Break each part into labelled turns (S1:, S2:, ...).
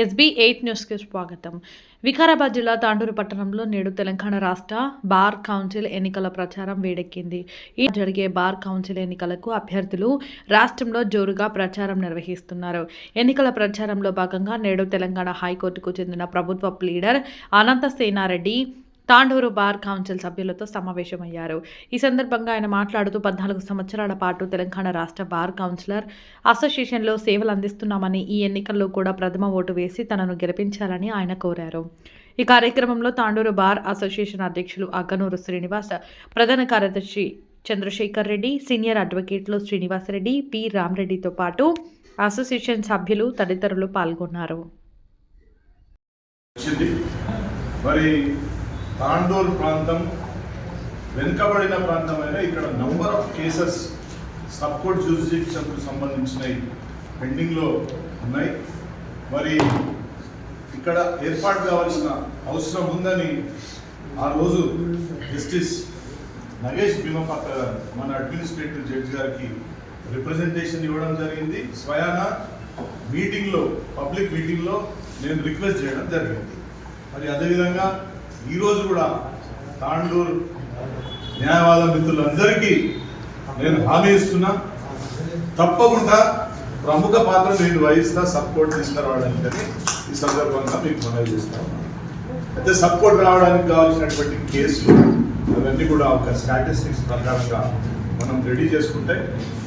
S1: SB8 న్యూస్కి స్వాగతం. వికారాబాద్ జిల్లా తాండూరు పట్టణంలో నేడు తెలంగాణ రాష్ట్ర బార్ కౌన్సిల్ ఎన్నికల ప్రచారం వేడెక్కింది. ఈ జరిగే బార్ కౌన్సిల్ ఎన్నికలకు అభ్యర్థులు రాష్ట్రంలో జోరుగా ప్రచారం నిర్వహిస్తున్నారు. ఎన్నికల ప్రచారంలో భాగంగా నేడు తెలంగాణ హైకోర్టుకు చెందిన ప్రభుత్వ ప్లీడర్ అనంత సేనారెడ్డి తాండూరు బార్ కౌన్సిల్ సభ్యులతో సమావేశమయ్యారు. ఈ సందర్భంగా ఆయన మాట్లాడుతూ 14 సంవత్సరాల పాటు తెలంగాణ రాష్ట్ర బార్ కౌన్సిలర్ అసోసియేషన్లో సేవలు అందిస్తున్నామని, ఈ ఎన్నికల్లో కూడా ప్రథమ ఓటు వేసి తనను గెలిపించాలని ఆయన కోరారు. ఈ కార్యక్రమంలో తాండూరు బార్ అసోసియేషన్ అధ్యక్షులు అగ్గనూరు శ్రీనివాస్, ప్రధాన కార్యదర్శి చంద్రశేఖర్ రెడ్డి, సీనియర్ అడ్వకేట్లు శ్రీనివాసరెడ్డి, పి రామరెడ్డితో పాటు అసోసియేషన్ సభ్యులు తదితరులు పాల్గొన్నారు.
S2: తాండూరు ప్రాంతం వెనుకబడిన ప్రాంతమైన ఇక్కడ number of cases sub court జ్యూరిడిక్షన్కు సంబంధించినవి పెండింగ్లో ఉన్నాయి. మరి ఇక్కడ ఏర్పాటు కావాల్సిన అవసరం ఉందని ఆ రోజు జస్టిస్ నగేష్ భీమపాత్ర గారు మన అడ్మినిస్ట్రేటివ్ జడ్జి గారికి రిప్రజెంటేషన్ ఇవ్వడం జరిగింది. స్వయాన మీటింగ్లో, పబ్లిక్ మీటింగ్లో నేను రిక్వెస్ట్ చేయడం జరిగింది. మరి అదేవిధంగా ఈరోజు కూడా తాండూరు న్యాయవాద మిత్రులందరికీ నేను హామీ ఇస్తున్నా, తప్పకుండా ప్రముఖ పాత్ర నేను వహిస్తా సపోర్ట్ తీసుకురావడానికి ఈ సందర్భంగా మీకు మనవి చేస్తాను. అయితే సపోర్ట్ రావడానికి కావాల్సినటువంటి కేసులు అవన్నీ కూడా ఒక స్టాటిస్టిక్స్ ప్రకారంగా మనం రెడీ చేసుకుంటే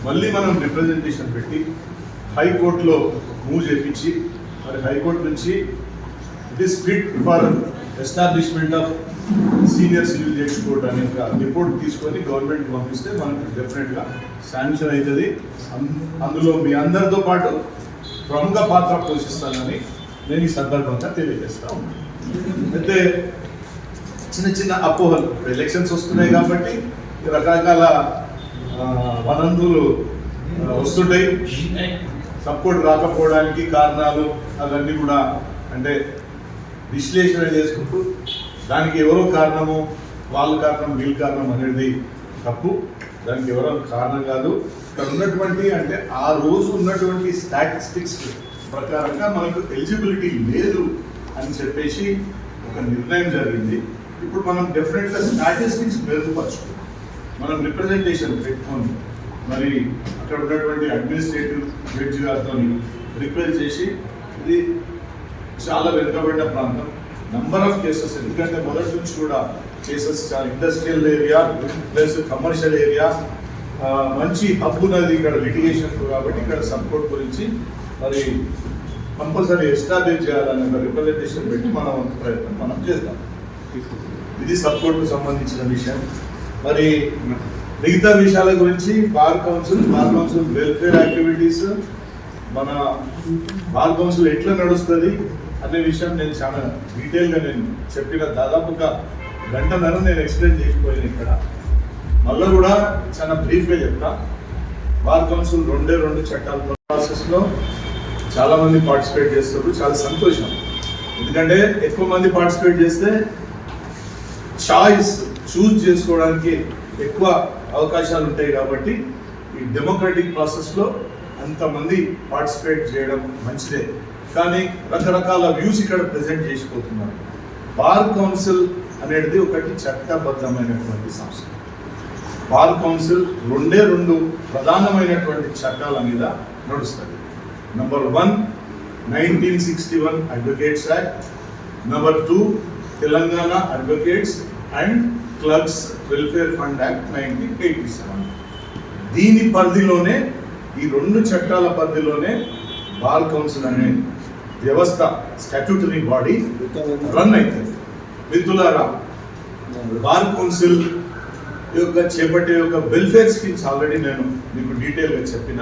S2: మళ్ళీ మనం రిప్రజెంటేషన్ పెట్టి హైకోర్టులో మూవ్ చేయించి, మరి హైకోర్టు నుంచి it is fit for establishment of senior civil judge court అనే రిపోర్ట్ తీసుకొని గవర్నమెంట్కి పంపిస్తే మనకు డెఫినెట్గా శాంక్షన్ అవుతుంది. అందులో మీ అందరితో పాటు ప్రముఖ పాత్ర పోషిస్తానని నేను ఈ సందర్భంగా తెలియజేస్తా ఉన్నాను. అయితే చిన్న చిన్న అపోహలు, ఎలక్షన్స్ వస్తున్నాయి కాబట్టి రకరకాల వదంతులు వస్తుంటాయి. సపోర్ట్ రాకపోవడానికి కారణాలు అవన్నీ కూడా అంటే విశ్లేషణ చేసుకుంటూ దానికి ఎవరో కారణము, వాళ్ళ కారణం, వీళ్ళ కారణం అనేది తప్పు. దానికి ఎవరో కారణం కాదు. ఇక్కడ ఉన్నటువంటి అంటే ఆ రోజు ఉన్నటువంటి స్టాటిస్టిక్స్ ప్రకారంగా మనకు ఎలిజిబిలిటీ లేదు అని చెప్పేసి ఒక నిర్ణయం జరిగింది. ఇప్పుడు మనం డెఫినెట్గా స్టాటిస్టిక్స్ మెరుగుపరచుకోవాలి. మనం రిప్రజెంటేషన్ పెట్టుకొని మరి అక్కడ ఉన్నటువంటి అడ్మినిస్ట్రేటివ్ జడ్జి గారితో రిక్వెస్ట్ చేసి, ఇది చాలా వెనుకబడిన ప్రాంతం, నంబర్ ఆఫ్ కేసెస్, ఎందుకంటే మొదటి నుంచి కూడా కేసెస్ చాలా industrial area plus commercial area, మంచి హబ్ ఉన్నది ఇక్కడ లిటిగేషన్ కాబట్టి ఇక్కడ సపోర్ట్ గురించి మరి కంపల్సరీ ఎస్టాబ్లిష్ చేయాలనే ఒక రిప్రజెంటేషన్ పెట్టి మనం ప్రయత్నం మనం చేద్దాం. ఇది సపోర్ట్కు సంబంధించిన విషయం. మరి మిగతా విషయాల గురించి బార్ కౌన్సిల్ వెల్ఫేర్ యాక్టివిటీస్, మన బార్ కౌన్సిల్ ఎట్లా నడుస్తుంది అనే విషయం నేను చాలా డీటెయిల్గా నేను చెప్పిన, దాదాపు ఒక గంటన్నర నేను ఎక్స్ప్లెయిన్ చేసిపోయాను. ఇక్కడ మళ్ళీ కూడా చాలా బ్రీఫ్గా చెప్తా. బార్ కౌన్సిల్ 2 చట్టాల ప్రాసెస్లో చాలామంది పార్టిసిపేట్ చేస్తారు. చాలా సంతోషం, ఎందుకంటే ఎక్కువ మంది పార్టిసిపేట్ చేస్తే చూస్ చేసుకోవడానికి ఎక్కువ అవకాశాలు ఉంటాయి. కాబట్టి ఈ డెమోక్రటిక్ ప్రాసెస్లో అంతమంది పార్టిసిపేట్ చేయడం మంచిదే. కానీ రకరకాల వ్యూస్ ఇక్కడ ప్రజెంట్ చేసిపోతున్నారు. బార్ కౌన్సిల్ అనేది ఒకటి చట్టబద్ధమైనటువంటి సంస్థ. బార్ కౌన్సిల్ 2 ప్రధానమైనటువంటి చట్టాల మీద నడుస్తుంది. Number 1 1961 advocates act, number 2 Telangana advocates and clerks welfare fund act 1987. దీని పరిధిలోనే, ఈ 2 చట్టాల పరిధిలోనే బార్ కౌన్సిల్ అనే వ్యవస్థ, స్టాట్యూటరీ బాడీ రన్ అవుతుంది. మిత్రులారా, బార్ కౌన్సిల్ యొక్క చేపట్టే యొక్క వెల్ఫేర్ స్కీమ్స్ ఆల్రెడీ నేను మీకు డీటెయిల్గా చెప్పిన.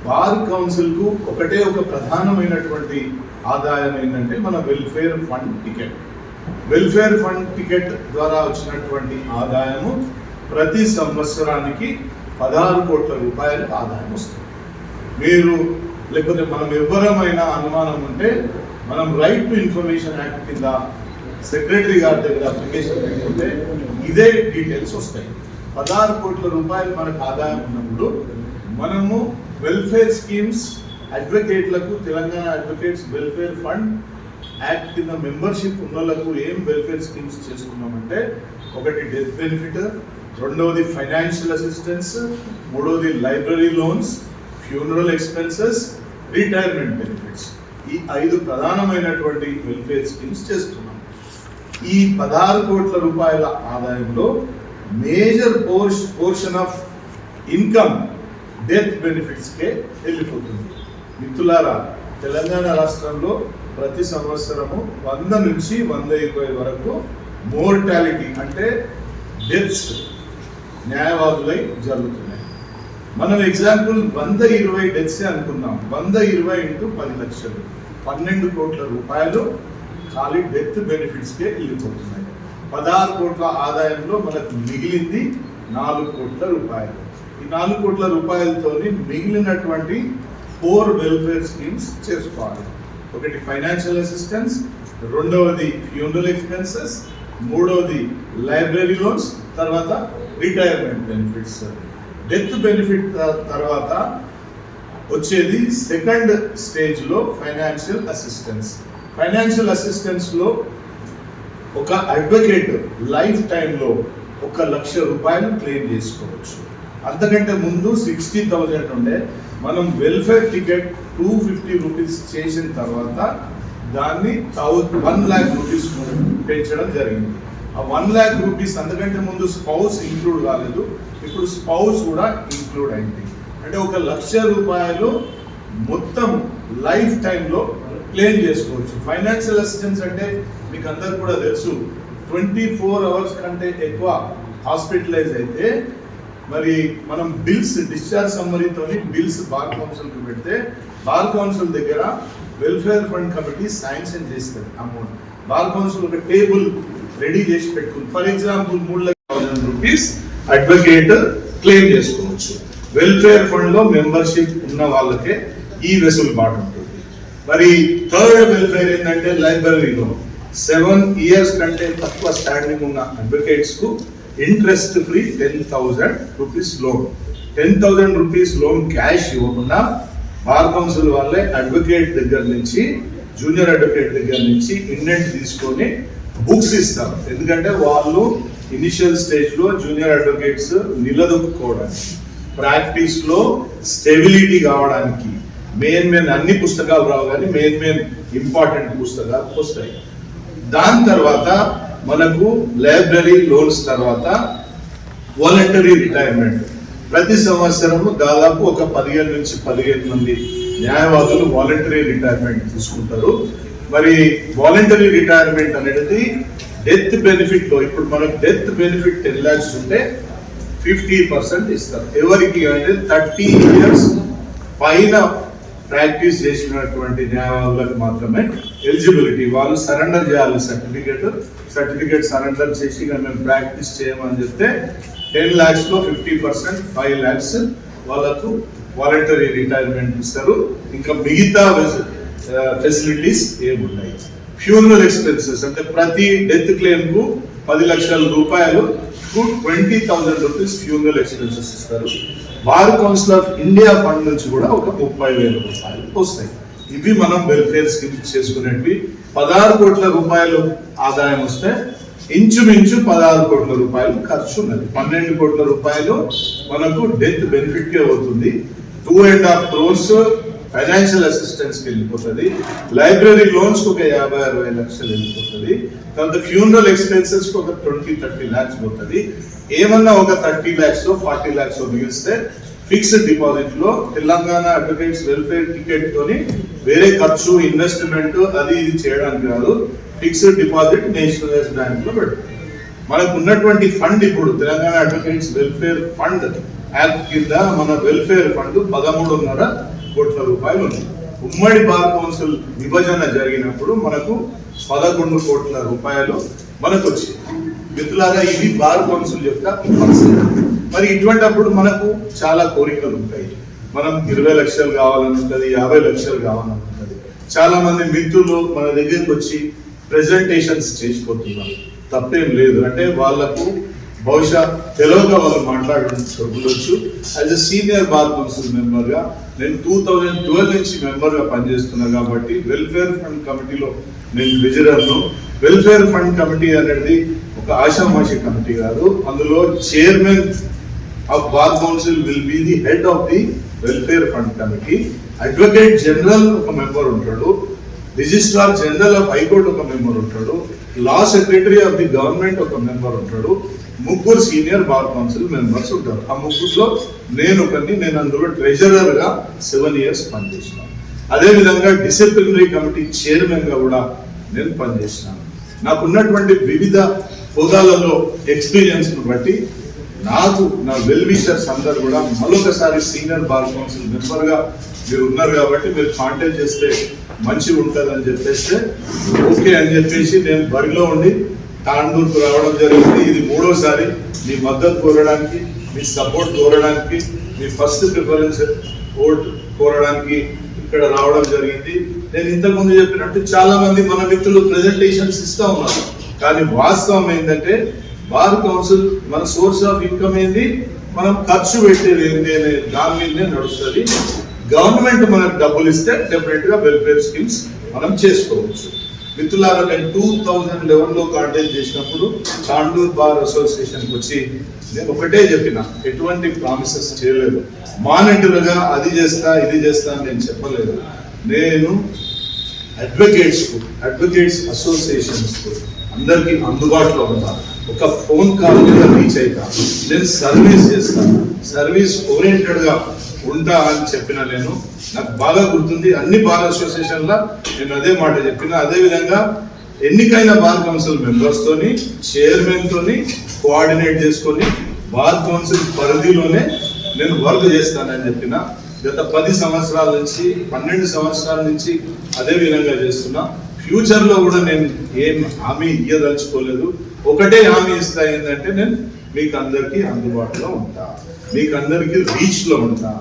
S2: బార్ కౌన్సిల్కు ఒకటే ఒక ప్రధానమైనటువంటి ఆదాయం ఏంటంటే మన welfare fund ticket. Welfare fund ticket ద్వారా వచ్చినటువంటి ఆదాయము ప్రతి సంవత్సరానికి 16 కోట్ల రూపాయలు ఆదాయం వస్తుంది. మీరు లేకపోతే మనం ఎవరమైనా అనుమానం ఉంటే మనం రైట్ టు ఇన్ఫర్మేషన్ యాక్ట్ కింద సెక్రటరీ గారి దగ్గర అప్లికేషన్ పెట్టుకుంటే ఇదే డీటెయిల్స్ వస్తాయి. 16 కోట్ల రూపాయలు మనకు ఆదాయం ఉన్నప్పుడు మనము వెల్ఫేర్ స్కీమ్స్ అడ్వకేట్లకు Telangana advocates welfare fund act కింద మెంబర్షిప్ ఉన్న వాళ్ళకు ఏం వెల్ఫేర్ స్కీమ్స్ చేసుకున్నామంటే, ఒకటి డెత్ బెనిఫిట్, రెండవది ఫైనాన్షియల్ అసిస్టెన్స్, మూడవది library loans, funeral expenses, retirement benefits. ఈ 5 ప్రధానమైనటువంటి వెల్ఫేర్ స్కీమ్స్ చేస్తున్నాం. ఈ 16 కోట్ల రూపాయల ఆదాయంలో major portion of income death బెనిఫిట్స్కే వెళ్ళిపోతుంది. మిత్రులారా, తెలంగాణ రాష్ట్రంలో ప్రతి సంవత్సరము 100 నుంచి 120 వరకు మోర్టాలిటీ అంటే డెత్స్ న్యాయవాదులై జరుగుతున్నాయి. మనం ఎగ్జాంపుల్ 120 డెత్స్ అనుకుందాం. 120 ఇంటూ 10 లక్షలు, 12 కోట్ల రూపాయలు ఖాళీ డెత్ బెనిఫిట్స్కే వెళ్ళిపోతున్నాయి. 16 కోట్ల ఆదాయంలో మనకు మిగిలింది 4 కోట్ల రూపాయలు. ఈ 4 కోట్ల రూపాయలతోని మిగిలినటువంటి 4 వెల్ఫేర్ స్కీమ్స్ చేసుకోవాలి. ఒకటి ఫైనాన్షియల్ అసిస్టెన్స్, రెండవది ఫ్యూనరల్ ఎక్స్పెన్సెస్, మూడవది లైబ్రరీ లోన్స్, తర్వాత రిటైర్మెంట్ బెనిఫిట్స్. డెత్ బెనిఫిట్ తర్వాత వచ్చేది సెకండ్ స్టేజ్లో ఫైనాన్షియల్ అసిస్టెన్స్. ఫైనాన్షియల్ అసిస్టెన్స్లో ఒక అడ్వకేట్ లైఫ్ టైంలో 1 లక్ష రూపాయలు క్లెయిమ్ చేసుకోవచ్చు. అంతకంటే ముందు 60,000 ఉండే, మనం వెల్ఫేర్ టికెట్ 250 రూపీస్ చేసిన తర్వాత దాన్ని 1 lakh రూపీస్ పెంచడం జరిగింది. ఆ 1 lakh రూపీస్ అంతకంటే ముందు స్పౌస్ ఇంక్లూడ్ కాలేదు, ఇప్పుడు స్పౌస్ కూడా ఇంక్లూడ్ అయింది. అంటే 1 లక్ష రూపాయలు మొత్తం లైఫ్ టైంలో క్లెయిమ్ చేసుకోవచ్చు. ఫైనాన్షియల్ అసిస్టెన్స్ అంటే మీకు అందరు కూడా తెలుసు, 24 అవర్స్ కంటే ఎక్కువ హాస్పిటలైజ్ అయితే మరి మనం బిల్స్ డిశ్చార్జ్ సమ్మరీతో బిల్స్ బార్ కౌన్సిల్కి పెడితే బార్ కౌన్సిల్ దగ్గర వెల్ఫేర్ ఫండ్ కమిటీ శాంక్షన్ చేస్తుంది అమౌంట్. బార్ కౌన్సిల్ ఒక టేబుల్ రెడీ చేసి పెట్టుకుంది. For example 3,00,000 rupees advocate claim చేసుకోవచ్చు. వెల్ఫేర్ ఫండ్ లో మెంబర్షిప్ ఉన్న వాళ్ళకే ఈ వెసులుబాటు ఉంటుంది. మరి థర్డ్ వెల్ఫేర్ ఏంటంటే లైబ్రరీలో 7 years కంటే తక్కువ స్టాండింగ్ ఉన్న అడ్వకేట్స్ కు interest free 10,000 rupees loan. 10,000 rupees loan cash ఇవ్వకుండా బార్ కౌన్సిల్ వాళ్ళే అడ్వకేట్ దగ్గర నుంచి, జూనియర్ అడ్వకేట్ దగ్గర నుంచి ఇండెంట్ తీసుకొని బుక్స్ ఇస్తారు. ఎందుకంటే వాళ్ళు ఇనిషియల్ స్టేజ్ లో జూనియర్ అడ్వకేట్స్ నిలదొక్కుకోవడానికి, ప్రాక్టీస్ లో స్టెబిలిటీ కావడానికి మెయిన్ అన్ని పుస్తకాలు రావు కానీ మెయిన్ ఇంపార్టెంట్ పుస్తకాలు వస్తాయి. దాని తర్వాత మనకు లైబ్రరీ లోన్స్ తర్వాత వాలంటరీ రిటైర్మెంట్. ప్రతి సంవత్సరము దాదాపు ఒక 15 నుంచి 15 మంది న్యాయవాదులు వాలంటరీ రిటైర్మెంట్ తీసుకుంటారు. మరి వాలంటరీ రిటైర్మెంట్ అనేది డెత్ బెనిఫిట్ లో, ఇప్పుడు మనకు డెత్ బెనిఫిట్ 10 lakhs ఉంటే 50% ఇస్తారు. ఎవరికి అంటే 30 years పైన ప్రాక్టీస్ చేసినటువంటి న్యాయవాదులకు మాత్రమే ఎలిజిబిలిటీ. వాళ్ళు సరెండర్ చేయాలి సర్టిఫికేట్ సరెండర్ చేసి మేము ప్రాక్టీస్ చేయమని చెప్తే 10 lakhs లో 50% 5 lakhs వాళ్ళకు వాలంటరీ రిటైర్మెంట్ ఇస్తారు. ఇంకా మిగతా ఫెసిలిటీస్ ఏమున్నాయి. ఫ్యూనరల్ ఎక్స్పెన్సెస్ అంటే ప్రతి డెత్ క్లెయిమ్ కు 10 లక్షల రూపాయలు 20,000 రూపీస్ ఫ్యూనరల్ ఎక్స్పెన్సెస్ ఇస్తారు. Bar council of India fund నుంచి కూడా ఒక 30,000 రూపాయలు వస్తాయి. ఇవి మనం వెల్ఫేర్ స్కీమ్స్ చేసుకునేవి. 16 కోట్ల రూపాయలు ఆదాయం వస్తే ఇంచుమించు 16 కోట్ల రూపాయలు ఖర్చు ఉన్నది. 12 కోట్ల రూపాయలు మనకు డెత్ బెనిఫిట్ కే అవుతుంది. 2.5 crores ఫైనాన్షియల్ అసిస్టెన్స్ కి వెళ్ళిపోతుంది. లైబ్రరీ లోన్స్ కు ఒక 50-60 లక్షలు వెళ్ళిపోతుంది. తర్వాత ఫ్యూనరల్ ఎక్స్పెన్సెస్ కు ఒక 20-30 lakhs పోతుంది. ఏమన్నా ఒక 30 lakhs 40 lakhs మిగిలిస్తే ఫిక్స్డ్ డిపాజిట్ లో తెలంగాణ అడ్వకేట్స్ వెల్ఫేర్ టికెట్ తోని వేరే ఖర్చు ఇన్వెస్ట్మెంట్ అది ఇది చేయడానికి కాదు, ఫిక్స్డ్ డిపాజిట్ నేషనలైజ్ బ్యాంక్ లో పెడుతుంది. మనకు ఉన్నటువంటి ఫండ్ ఇప్పుడు Telangana advocates welfare fund act కింద మన వెల్ఫేర్ ఫండ్ 13.5 కోట్ల రూపాయలు ఉంది. ఉమ్మడి బార్ కౌన్సిల్ విభజన జరిగినప్పుడు మనకు 11 కోట్ల రూపాయలు మనకు వచ్చింది. మిత్రులారా, ఇది బార్ కౌన్సిల్ యొక్క పరిస్థితి. మరి ఇటువంటిప్పుడు మనకు చాలా కోరికలు ఉంటాయి. మనం 20 లక్షలు కావాలని ఉంటుంది, 50 లక్షలు కావాలని ఉంటుంది. చాలా మంది మిత్రులు మన దగ్గరికి వచ్చి ప్రెజెంటేషన్స్ చేసిపోతున్నారు. తప్పేం లేదు. అంటే వాళ్లకు బహుశా తెలుగుగా వాళ్ళు మాట్లాడుతుండొచ్చు. As a senior bar council మెంబర్గా నేను 2012 నుంచి మెంబర్గా పనిచేస్తున్నా కాబట్టి వెల్ఫేర్ ఫండ్ కమిటీలో నేను ట్రెజరర్ను. వెల్ఫేర్ ఫండ్ కమిటీ అనేది ఒక ఆషామాషి కమిటీ కాదు. అందులో chairman of bar council will be the head of the welfare fund committee. Advocate general ఒక మెంబర్ ఉంటాడు, రిజిస్ట్రార్ జనరల్ ఆఫ్ హైకోర్టు ఒక మెంబర్ ఉంటాడు, లా సెక్రటరీ ఆఫ్ ది గవర్నమెంట్ ఒక మెంబర్ ఉంటాడు, ముగ్గురు సీనియర్ బార్ కౌన్సిల్ మెంబర్స్ ఉంటారు. ఆ ముగ్గురులో నేను అందులో ట్రెజరర్ గా 7 years పనిచేసినాను. అదేవిధంగా డిసిప్లినరీ కమిటీ చైర్మన్ గా కూడా నేను పనిచేసినాను. నాకున్నటువంటి వివిధ హోదాలలో ఎక్స్పీరియన్స్ బట్టి నాకు నా వెల్ విషర్స్ అందరు కూడా మరొకసారి సీనియర్ బార్ కౌన్సిల్ మెంబర్ గా మీరు ఉన్నారు కాబట్టి మీరు కాంటాక్ట్ చేస్తే మంచిగా ఉంటుందని చెప్పేస్తే ఓకే అని చెప్పేసి నేను బరిలో ఉండి తాండూరుకు రావడం జరిగింది. ఇది 3వసారి మీ మద్దతు కోరడానికి, మీ సపోర్ట్ కోరడానికి, మీ ఫస్ట్ ప్రిఫరెన్స్ ఓట్ కోరడానికి ఇక్కడ రావడం జరిగింది. నేను ఇంతకుముందు చెప్పినట్టు చాలా మంది మన మిత్రులు ప్రెజెంటేషన్స్ ఇస్తా ఉన్నారు, కానీ వాస్తవం ఏంటంటే బార్ కౌన్సిల్ మన సోర్స్ ఆఫ్ ఇన్కమ్ ఏంది, మనం ఖర్చు పెట్టేది ఏంటి అనే దాని మీదనే నడుస్తుంది. గవర్నమెంట్ మనకు డబ్బులు ఇస్తే డెఫినెట్ గా వెల్ఫేర్ స్కీమ్స్ మనం చేసుకోవచ్చు. మిత్రులారా, నేను 2011లో కాంటాక్ట్ చేసినప్పుడు తాండూర్ బార్ అసోసియేషన్కి వచ్చి నేను ఒకటే చెప్పిన, ఎటువంటి ప్రామిసెస్ చేయలేదు. మానిటర్గా అది చేస్తా ఇది చేస్తా అని నేను చెప్పలేదు. నేను అడ్వకేట్స్ అసోసియేషన్స్కు అందరికీ అందుబాటులో ఉంటాను. ఒక ఫోన్ కాల్ మీద రీచ్ అవుతా, నేను సర్వీస్ చేస్తాను, సర్వీస్ ఓరియంటెడ్గా ఉంటా అని చెప్పిన నేను. నాకు బాగా గుర్తుంది, అన్ని బార్ అసోసియేషన్ల నేను అదే మాట చెప్పిన. అదేవిధంగా ఎన్నికైన బార్ కౌన్సిల్ మెంబర్స్ తోని చైర్మన్ తోని కోఆర్డినేట్ చేసుకొని బార్ కౌన్సిల్ పరిధిలోనే నేను వర్క్ చేస్తానని చెప్పిన. గత 10 సంవత్సరాల నుంచి 12 సంవత్సరాల నుంచి అదే విధంగా చేస్తున్నా. ఫ్యూచర్లో కూడా నేను ఏం హామీ ఇవ్వదలుచుకోలేదు. ఒకటే హామీ ఇస్తా, ఏంటంటే నేను మీకు అందరికీ అందుబాటులో ఉంటా, మీకు అందరికీ రీచ్లో ఉంటా.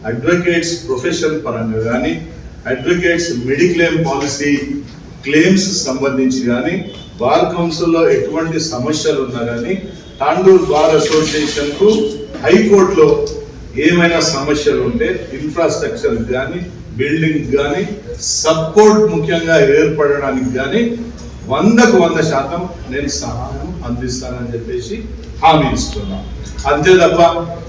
S2: అడ్వకేట్స్ ప్రొఫెషన్ పరంగా కానీ, అడ్వకేట్స్ మెడిక్లెయిమ్ పాలసీ క్లెయిమ్స్ సంబంధించి కానీ, బార్ కౌన్సిల్లో ఎటువంటి సమస్యలు ఉన్నా కానీ, తాండూర్ బార్ అసోసియేషన్కు హైకోర్టులో ఏమైనా సమస్యలు ఉంటే ఇన్ఫ్రాస్ట్రక్చర్ కానీ, బిల్డింగ్ కానీ, సపోర్ట్ ముఖ్యంగా ఏర్పడడానికి కానీ 100కు 100% నేను సహాయం అందిస్తానని చెప్పేసి హామీ ఇస్తున్నాను. అంతే తప్ప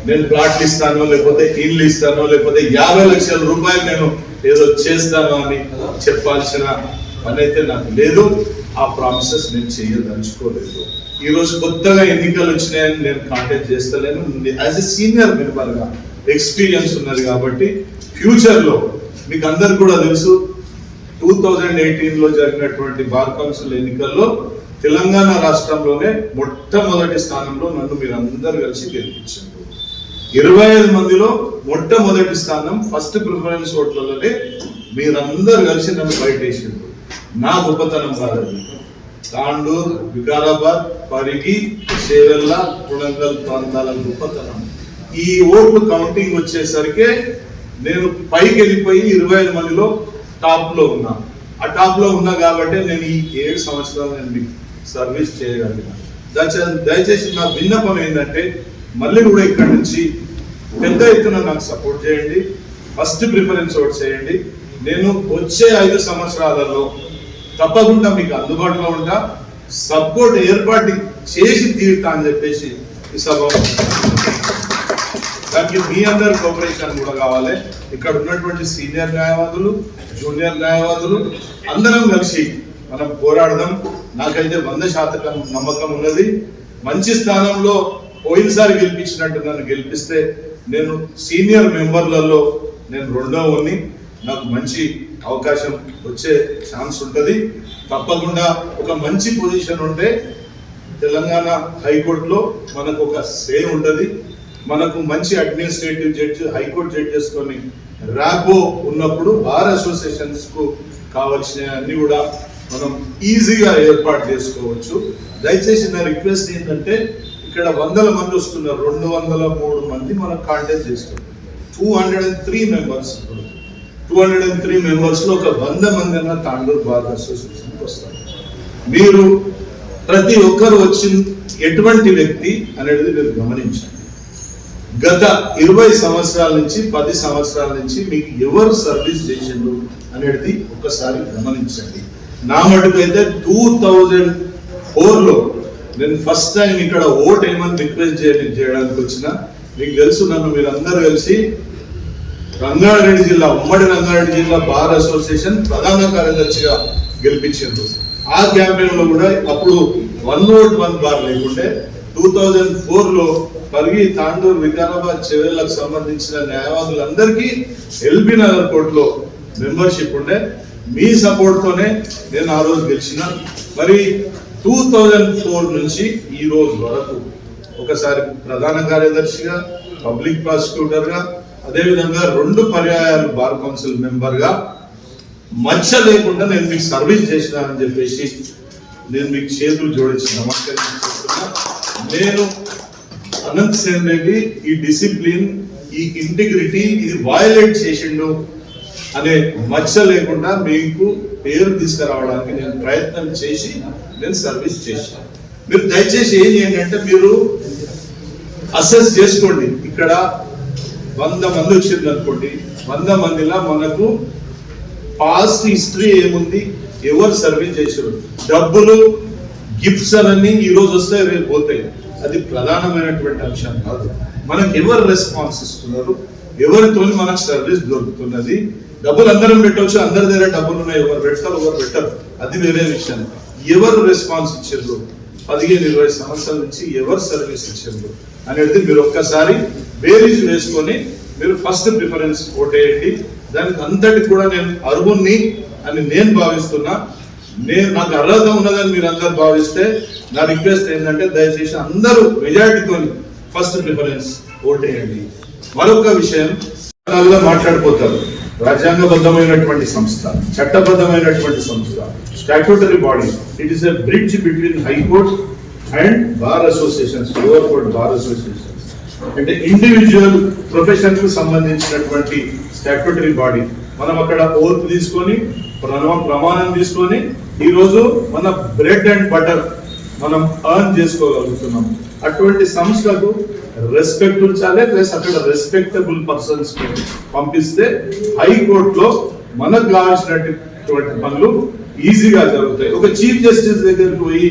S2: నేను ప్లాట్లు ఇస్తాను, లేకపోతే ఇల్లు ఇస్తాను, లేకపోతే 50 లక్షల రూపాయలు నేను ఏదో చేస్తాను అని చెప్పాల్సిన పని అయితే నాకు లేదు. ఆ ప్రామిసెస్ నేను చేయదలుచుకోలేదు. ఈరోజు కొత్తగా ఎన్నికలు వచ్చినాయని నేను కాంటాక్ట్ చేస్తలేను. యాజ్ ఎ సీనియర్ మెంబర్గా ఎక్స్పీరియన్స్ ఉన్నది కాబట్టి ఫ్యూచర్లో మీకు అందరికి కూడా తెలుసు, 2018లో జరిగినటువంటి బార్ కౌన్సిల్ ఎన్నికల్లో తెలంగాణ రాష్ట్రంలోనే మొట్టమొదటి స్థానంలో నన్ను మీరు అందరు కలిసి గెలిపించారు. 25 మందిలో మొట్టమొదటి స్థానం ఫస్ట్ ప్రిఫరెన్స్ ఓట్లలోనే మీరందరూ కలిసి నన్ను బయటేసిండ్రు. నా గొప్పతనం కాదండి. తాండూర్, వికారాబాద్, పరిగి, షేరెల్ల, కొడంగల్ ప్రాంతాల గొప్పతనం. ఈ ఓట్లు కౌంటింగ్ వచ్చేసరికి నేను పైకి వెళ్ళిపోయి 25 మందిలో టాప్ లో ఉన్నా. ఆ టాప్ లో ఉన్నా కాబట్టి నేను ఈ 7 సంవత్సరాలు నేను మీకు సర్వీస్ చేయగలిగిన. దయచేసి నా విన్నపం ఏంటంటే, మళ్ళీ కూడా ఇక్కడ నుంచి పెద్ద ఎత్తున నాకు సపోర్ట్ చేయండి, ఫస్ట్ ప్రిఫరెన్స్ ఓట్ చేయండి. నేను వచ్చే 5 సంవత్సరాలలో తప్పకుండా మీకు అందుబాటులో ఉంటా, సపోర్ట్ ఏర్పాటు చేసి తీరుతా అని చెప్పేసి ఈ సభ. దానికి మీ అందరి కోఆపరేషన్ కూడా కావాలి. ఇక్కడ ఉన్నటువంటి సీనియర్ న్యాయవాదులు, జూనియర్ న్యాయవాదులు అందరం కలిసి మనం పోరాడదాం. నాకైతే 100% నమ్మకం ఉన్నది. మంచి స్థానంలో పోయినసారి గెలిపించినట్టు నన్ను గెలిపిస్తే నేను సీనియర్ మెంబర్లలో నేను 2వ. నాకు మంచి అవకాశం వచ్చే ఛాన్స్ ఉంటుంది. తప్పకుండా ఒక మంచి పొజిషన్ ఉంటే తెలంగాణ హైకోర్టులో మనకు ఒక సే ఉంటుంది. మనకు మంచి అడ్మినిస్ట్రేటివ్ జడ్జి, హైకోర్టు జడ్జెస్కొని ర్యాపో ఉన్నప్పుడు బార్ అసోసియేషన్స్కు కావాల్సిన అన్ని కూడా మనం ఈజీగా ఏర్పాటు చేసుకోవచ్చు. దయచేసి నా రిక్వెస్ట్ ఏంటంటే, ఇక్కడ 100 మంది వస్తున్నారు, 203 మంది మనం కాంటాక్ట్ చేస్తున్నాం. 203 మెంబర్స్. 203 మెంబర్స్లో ఒక 100 మంది అన్న తాండూర్ బార్ అసోసియేషన్కి వస్తారు. మీరు
S3: ప్రతి ఒక్కరు వచ్చిన ఎటువంటి వ్యక్తి అనేది మీరు గమనించండి. గత 20 సంవత్సరాల నుంచి 10 సంవత్సరాల నుంచి మీకు ఎవరు సర్వీస్ చేసిండ్రు అనేది ఒకసారి గమనించండి. నా మటుకైతే 2004లో నేను ఫస్ట్ టైం ఇక్కడ ఓట్ ఏమని రిక్వెస్ట్ చేయడానికి వచ్చిన, మీకు తెలుసు నన్ను మీరందరూ కలిసి రంగారెడ్డి జిల్లా, ఉమ్మడి రంగారెడ్డి జిల్లా బార్ అసోసియేషన్ ప్రధాన కార్యదర్శిగా గెలిపించారు. ఆ క్యాంపెయిన్ లో కూడా అప్పుడు 1 vote 1 బార్ లేకుంటే 2004లో పరిగి, తాండూరు, వికారాబాద్, చెవెళ్లకు సంబంధించిన న్యాయవాదులందరికీ ఎల్బీ నగర్ కోర్టులో మెంబర్షిప్ ఉండే. మీ సపోర్ట్ తోనే నేను ఆ రోజు గెలిచిన. మరి 2004 నుంచి ఈ రోజు వరకు ఒకసారి ప్రధాన కార్యదర్శిగా, పబ్లిక్ ప్రాసిక్యూటర్ గా, అదేవిధంగా 2 పర్యాయాలు బార్ కౌన్సిల్ మెంబర్ గా మచ్చ లేకుండా నేను మీకు సర్వీస్ చేసినానని చెప్పేసి నేను మీకు చేతులు జోడించి నమస్కరిస్తున్నా. నేను అనంత్ సేన్ రెడ్డి ఈ డిసిప్లిన్, ఈ ఇంటిగ్రిటీ ఇది వయలేట్ చేసిండు అనే మచ్చ లేకుండా మీకు పేరు తీసుకురావడానికి నేను ప్రయత్నం చేసి నేను సర్వీస్ చేశాను. మీరు దయచేసి ఏం చేయండి అంటే మీరు అసెస్ చేసుకోండి. ఇక్కడ 100 మంది వచ్చింది అనుకోండి, 100 మందిలో మనకు పాస్ట్ హిస్టరీ ఏముంది, ఎవరు సర్వీస్ చేశారు, డబ్బులు గిఫ్ట్స్ అవన్నీ ఈ రోజు వస్తాయి, రేపు పోతాయి. అది ప్రధానమైనటువంటి అంశం కాదు. మనకు ఎవరు రెస్పాన్స్ ఇస్తున్నారు, ఎవరితో మనకు సర్వీస్ దొరుకుతున్నది. డబ్బులు అందరం పెట్టవచ్చు, అందరి దగ్గర డబ్బులు ఉన్నాయి, ఎవరు పెడతారు ఎవరు పెట్టరు, అది వేరే విషయం. ఎవరు రెస్పాన్స్ ఇచ్చారు, 15-20 సంవత్సరాల నుంచి ఎవరు సర్వీస్ ఇచ్చారు అనేది మీరు ఒక్కసారి బేరీజ్ వేసుకొని మీరు ఫస్ట్ ప్రిఫరెన్స్ ఓటేయండి. దానికి అంతటి కూడా నేను అర్హుణ్ణి అని నేను భావిస్తున్నా. నాకు అర్హత ఉన్నదని మీరు అందరు భావిస్తే నా రిక్వెస్ట్ ఏంటంటే దయచేసి అందరూ మెజారిటీతో ఫస్ట్ ప్రిఫరెన్స్ ఓటేయండి. మరొక విషయం మాట్లాడిపోతారు. రాజ్యాంగబద్ధమైనటువంటి సంస్థ, చట్టబద్ధమైనటువంటి సంస్థ, statutory body. It is a bridge between high court and bar associations, lower court bar associations. అంటే ఇండివిజువల్ ప్రొఫెషన్ కు సంబంధించినటువంటి స్టాట్యూటరీ బాడీ. మనం అక్కడ ఓత్ తీసుకొని, ప్రమాణం తీసుకొని ఈ రోజు మన బ్రెడ్ అండ్ బటర్ మనం ఎర్న్ చేసుకోగలుగుతున్నాం. అటువంటి సంస్థకు రెస్పెక్ట్ ఉంచాలి, ప్లస్ అక్కడ రెస్పెక్టబుల్ పర్సన్స్ పంపిస్తే హైకోర్టులో మనకు కావాల్సినటువంటి పనులు ఈజీగా జరుగుతాయి. ఒక చీఫ్ జస్టిస్ దగ్గరికి పోయి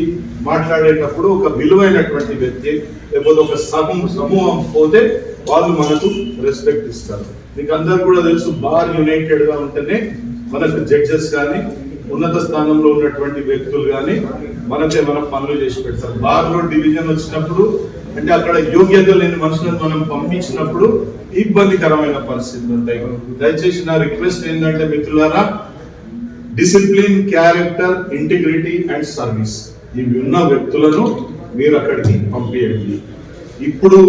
S3: మాట్లాడేటప్పుడు ఒక విలువైనటువంటి వ్యక్తి లేకపోతే ఒక సమూహం పోతే వాళ్ళు మనకు రెస్పెక్ట్ ఇస్తారు. మీకు అందరు కూడా తెలుసు, బార్ యునైటెడ్ గా ఉంటేనే మనకు జడ్జెస్ కానీ ఉన్నత స్థానంలో ఉన్నటువంటి వ్యక్తులు కానీ మనకే మన పనులు చేసి పెడతారు. బార్ లో డివిజన్ వచ్చినప్పుడు అంటే అక్కడ యోగ్యత లేని మనుషులను మనం పంపించినప్పుడు ఇబ్బందికరమైన పరిస్థితులు ఉంటాయి. దయచేసి నా రిక్వెస్ట్ ఏంటంటే మిత్రులారా, discipline, character, integrity and service ఇవి ఉన్న వ్యక్తులను మీరు అక్కడికి పంపించండి. ఇప్పుడు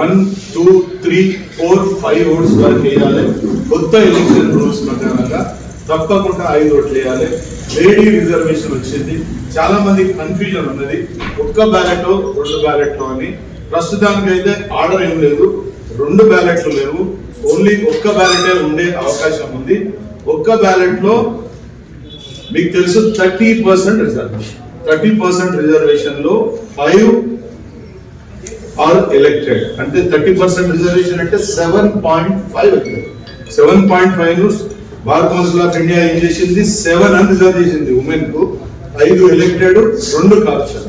S3: 1, 2, 3, 4, 5 ఓట్స్ వరకు వేయాలి. కొత్త ఎలక్షన్ రూల్స్ ప్రకారంగా తప్పకుండా 5 ఓట్లు వేయాలి. లేడీ రిజర్వేషన్ వచ్చింది, చాలా మంది కన్ఫ్యూజన్ ఉన్నది, ఒక్క బ్యాలెట్ 2 బ్యాలెట్లు అని. ప్రస్తుతానికి అయితే ఆర్డర్ ఏం లేదు, 2 బ్యాలెట్లు లేవు, ఓన్లీ ఒక్క బ్యాలెటే ఉండే అవకాశం ఉంది. ఒక్క బ్యాలెట్ లో మీకు తెలుసు 30% రిజర్వేషన్. 30% రిజర్వేషన్ లో 5 ఆర్ ఎలక్టెడ్. అంటే 30% రిజర్వేషన్ అంటే 7.5. 7.5 బార్ కౌన్సిల్ ఆఫ్ ఇండియా ఏం చేసింది, 7 అని రిజర్వ్ చేసింది ఉమెన్ కు. 5 ఎలక్టెడ్, 2 కార్పొరేషన్.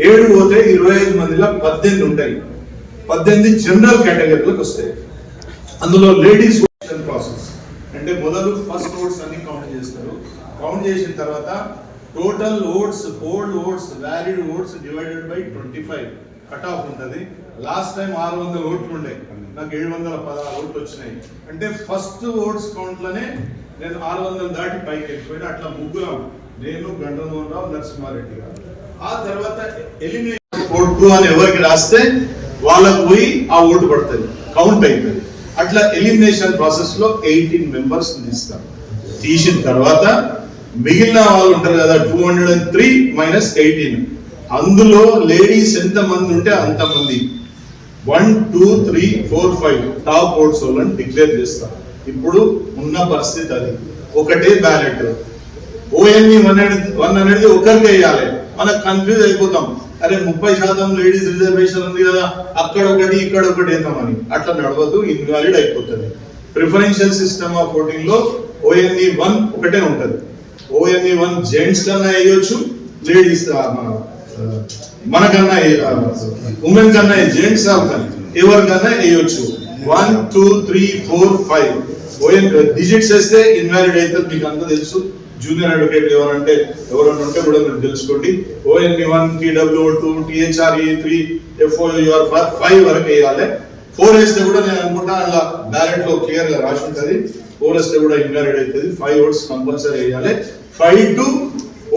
S3: 7 పోతే 25 మందిలో 18 ఉంటాయి. 18 జనరల్ కేటగిరీలకు వస్తాయి. అందులో లేడీస్ ప్రాసెస్ అంటే మొదలు ఫస్ట్ ఓట్స్ అన్ని కౌంట్ చేస్తారు. కౌంట్ చేసిన తర్వాత total votes, fold oats, valid votes divided by 25 cut off ఉంటుంది. లాస్ట్ టైం 600 ఓట్లు ఉండే, నాకు 716 ఓట్లు వచ్చినాయి. అంటే ఫస్ట్ ఓట్స్ కౌంట్ లోనే నేను 600 దాటి పైకి వెళ్ళిపోయినా. అట్లా ముగ్గురం, నేను, గండమోహన్ రావు, నరసింహారెడ్డి గారు. ఆ తర్వాత ఎలిమినేషన్ ఓటు అని ఎవరికి రాస్తే వాళ్ళకు పోయి ఆ ఓటు పడుతుంది, కౌంట్ అయిపోయింది. అట్లా ఎలిమినేషన్ ప్రాసెస్ లో 18 మెంబర్స్ తీస్తారు. తీసిన తర్వాత మిగిలిన వాళ్ళు ఉంటారు కదా, 203 మైనస్ 18. అందులో లేడీస్ ఎంత మంది ఉంటే అంత మంది 1, 2, 3, 4, 5 టాప్ ఓట్స్ వాళ్ళని డిక్లేర్ చేస్తారు. ఇప్పుడు ఉన్న పరిస్థితి అది. ఒకటే బ్యాలెట్. ONE 1 అనేది ఒకరికి వేయాలి, మనకు కన్ఫ్యూజ్ అయిపోతాం. అరే 30% లేడీస్ రిజర్వేషన్ ఉంది కదా, అక్కడ ఒకటి ఇక్కడ ఒకటి వేద్దామని. అట్లా నడవద్దు, ఇన్వాలిడ్ అయిపోతుంది. ప్రిఫరెన్షియల్ సిస్టమ్ ఆఫ్ ఓటింగ్ లో ONE 1 ఒకటే ఉంటది. ONE 1 జెంట్స్ కన్నా వేయొచ్చు, లేడీస్ మనకన్నా ఉమెన్ కన్నా జెంట్స్ ఎవరికన్నా వేయొచ్చు. 1 2 3 4 5 డిజిట్స్ వేస్తే ఇన్వాలిడ్ అవుతుంది. మీకు అంతా తెలుసు. జూనియర్ అడ్వకేట్ ఎవరన్నా ఉంటే కూడా మీరు తెలుసుకోండి. ONE 1 TWO2 THRE 3 FOUR 5 వరకు వేయాలి. 4 వేస్తే కూడా నేను అనుకుంటా అలా బ్యాలెట్ లో క్లియర్ గా రాసి ఉంటుంది. 4 వేస్తే కూడా ఇన్వాలిడ్ అవుతుంది. 5 ఓట్స్ కంపల్సరీ వేయాలి. 5 to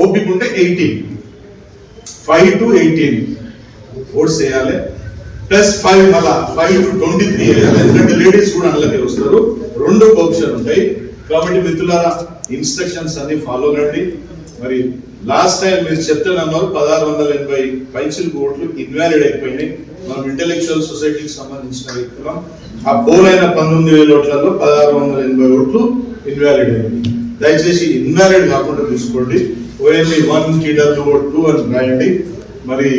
S3: ఓపిక ఉంటే 18, 5 to 18 ఓట్స్ వేయాలి. ప్లస్ 5 మళ్ళా 5 to 23 వేయాలి. ఎందుకంటే లేడీస్ కూడా అందులోకి వస్తారు. 2 ఆప్షన్ ఉంటాయి. కాబట్టి మిత్రులారా, ఇన్స్ట్రక్షన్స్ అన్ని ఫాలో కండి. మరి లాస్ట్ టైం మీరు చెప్తున్నారు 1680 పైచిలకు ఓట్లు ఇన్వాలిడ్ అయిపోయినాయి. మనం ఇంటెలెక్చువల్ సొసైటీకి సంబంధించిన వ్యక్తులం. ఆ పోలైన 19,000 ఓట్లలో 1680 ఓట్లు ఇన్వాలిడ్ అయింది. దయచేసి ఇన్వాలిడ్ కాకుండా చూసుకోండి. ONE 1 TWO2 అని రాయండి. మరి